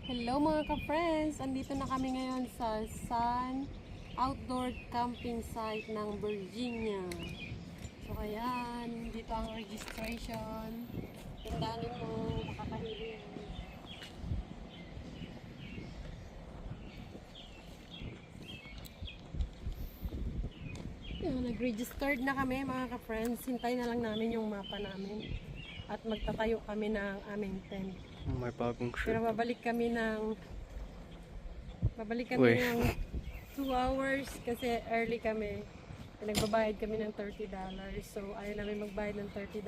Hello mga ka-friends! Andito na kami ngayon sa Sun Outdoor Camping Site ng Virginia. So ayan, dito ang registration. Tindahan mo, makakahili yan. Nag-registered na kami mga ka-friends. Hintay na lang namin yung mapa namin. At magtatayo kami ng aming tent. May bagong Pero shirt. babalik kami ng 2 hours kasi early kami. Nagbabayad kami ng $30. So ayaw namin magbayad ng $30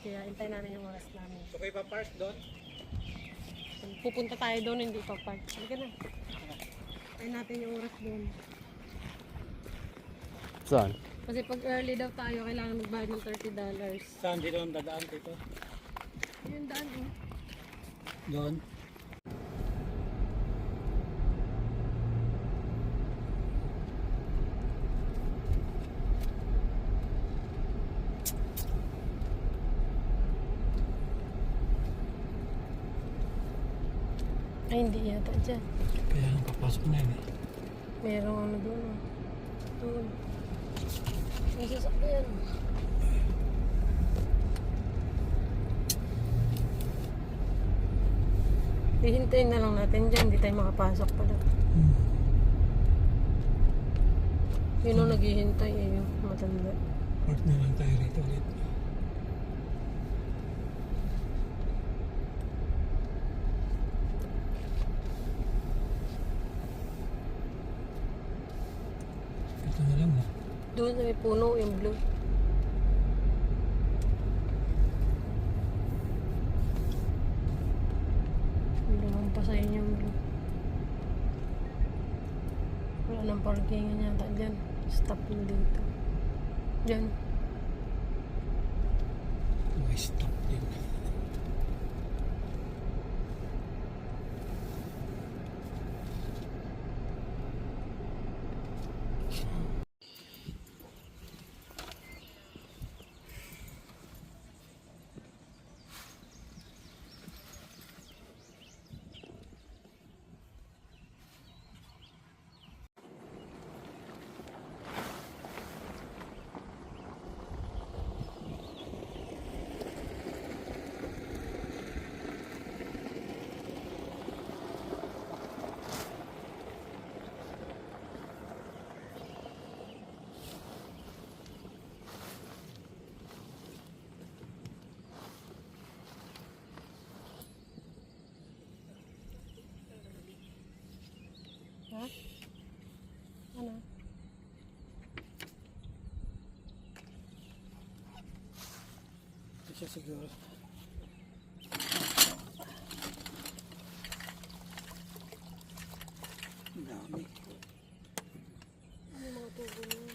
kaya hintay namin yung oras namin. So kayo pa-park doon? Pupunta tayo doon, hindi pa park. Sige na. Ayaw natin yung oras doon. Saan? Kasi pag early daw tayo, kailangan magbayad ng $30. Saan dito ang dadaan dito? Yung daan eh. Doon. Ay, hindi yata dyan. Kaya nang papasok na yun eh. Merong ano doon. Doon. May sasakyan. Hihintayin na lang natin dyan. Hindi tayo makapasok pala. Yun ang naghihintay eh. Yung matanda. Park na lang tayo rito ulit. Ito na lang na. Doon sa may puno yung blue. Lumang pa sa inyo yung blue. Wala nang parkingan yata dyan. Stop na dito. Dyan. May stop din. Ha? Ano? Ito siya siguro. Ang dami. Ano yung mga tubo na yun?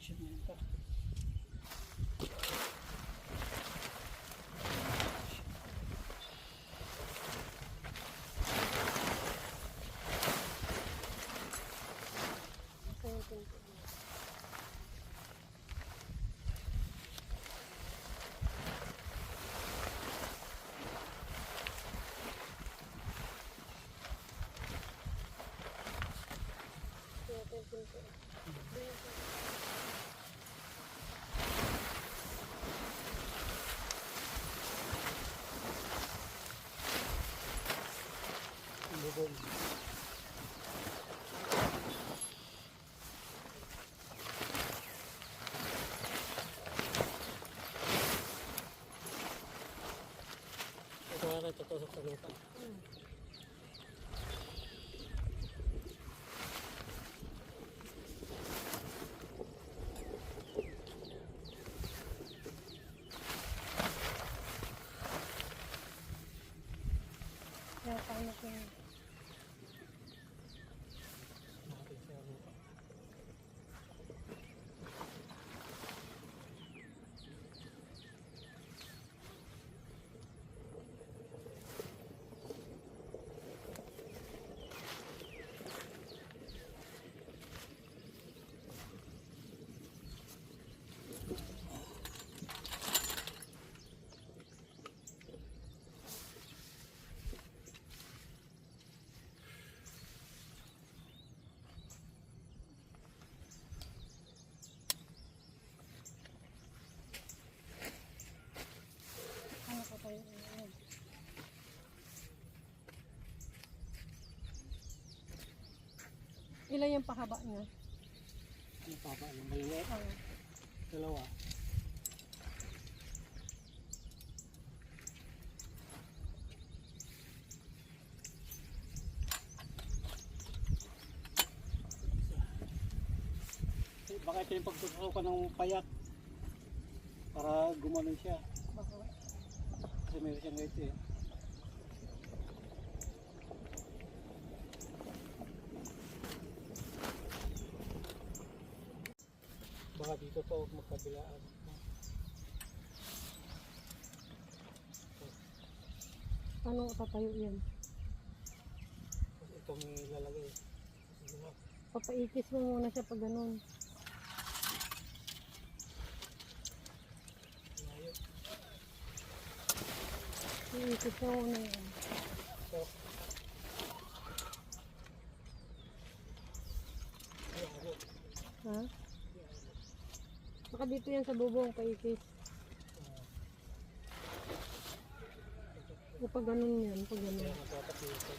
Action na ito. Ito yung pinto. Ito yung pinto. Bubong. Ito nga rin tutusok sa lupa. Kaya paano ko yun? Nakapit sa lupa. Ano pa tayo? Ayan. Ilan yung pahaba niya? Ano pa ba? Ang maliit? Oo. Dalawa. Baka ito yung pagtutukan ng payat para gumanon siya. Baka. Kasi meron siyang ito eh. Baka dito to magkabilaan. Paano tatayo yan? Kasi ito may lalagay. Sige na. Papaikis mo muna siya pag ganun. Layo. Iikis mo muna yan. Ito. Ano? Ha? Baka dito yan sa bubong, paikis. O pag ganun yan, pag ganun. Kaya matatak dito.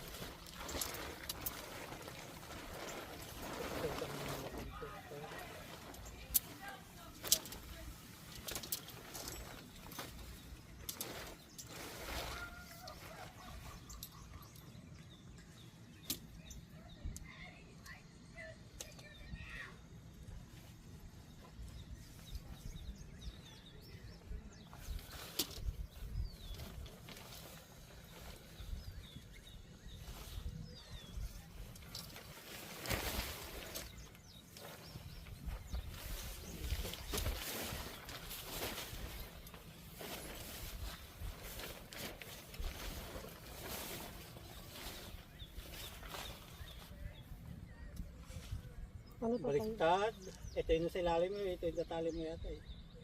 Ano pa tayo? Baliktad. Ito yung sa ilalim mo, ito yung natali mo yata eh.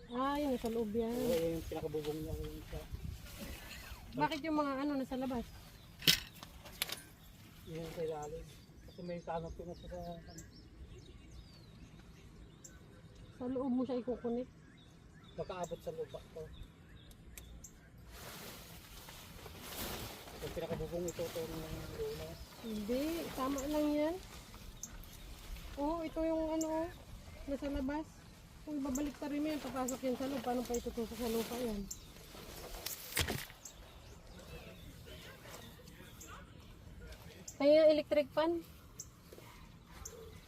Ah, yung nasa loob yan. Oo, yung pinakabubong niya yung sa Bakit yung mga ano nasa labas? yun yung sa ilalim. Kasi may kanop ko na sa Sa loob mo siya ikukunit. makaabot sa lupa to. Yung pinakabubong ito ng luna. Hindi, tama lang yan. Oo, ito yung ano, nasa labas. Kung babalik ta rin mo yan, papasok yan sa loob. Paano pa itutusok sa lupa yan? Tayo yung electric fan.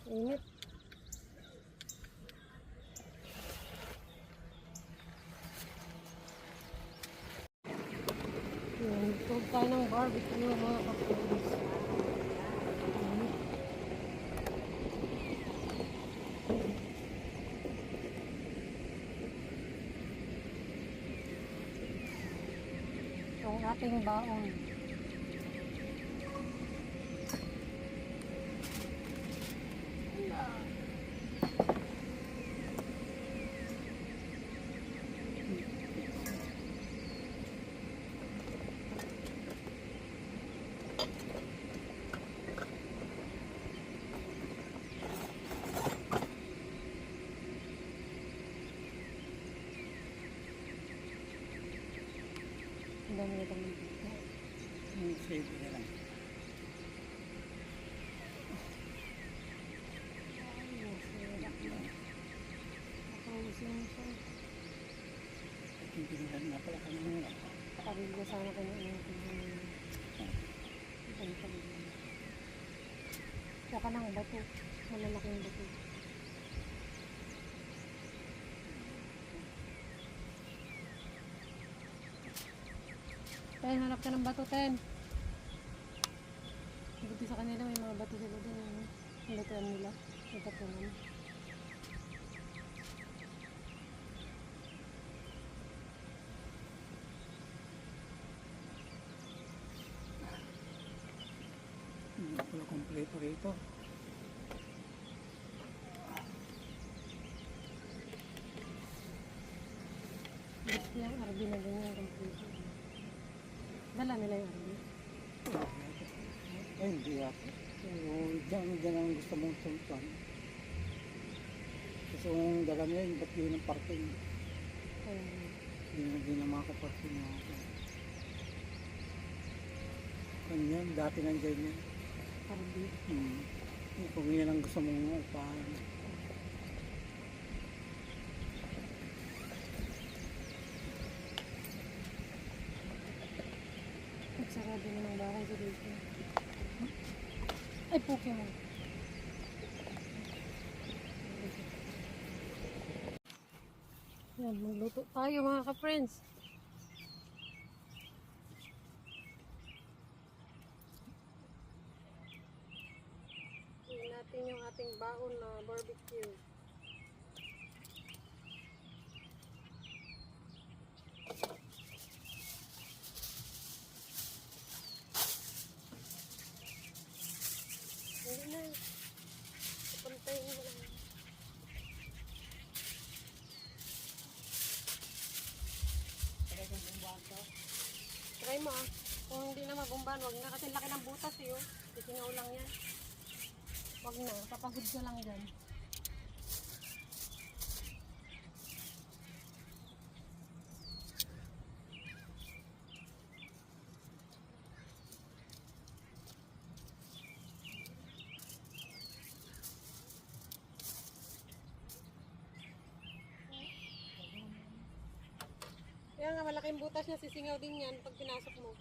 Init. Yan, tulog tayo ng barbecue mga kapulis. ating baon. Ang dami na itong bibigyan. Save na lang. Hindi na pala kanina. Pakabili ko sana kayo ng Kuha ka ng bato. Malalaking bato. Ten, hanap ka ng bato, Ten. Buti sa kanila, may mga bato sila din. Ano? Ang batuan nila. May tapunan. Hindi pala kompleto rito. Gusto yung RB na ganyan. Complete. Dala nila yung RB. Ay, hindi ako. So, dyan ang gusto mong suntuan. Kasi kung dala niya, yung ba't yun ang parking? Hindi na makaparking na ako. Kanyan, dati nandiyan yan. RB. Kung yan ang gusto mong upahan. Nagsarado na ng bahay sa dito. Ay, Pokemon. Yan, magluto tayo mga ka-friends. Tingnan natin yung ating baon na barbecue. Hindi na. Papantayin mo lang. Try mo ah. Kung hindi na magumban, wag na. Kasi laki ng butas eh oh. Titingaw lang yan. Wag na. Papagod ka lang dyan. Kaya nga malaking butas niya, sisingaw din yan pag pinasok mo.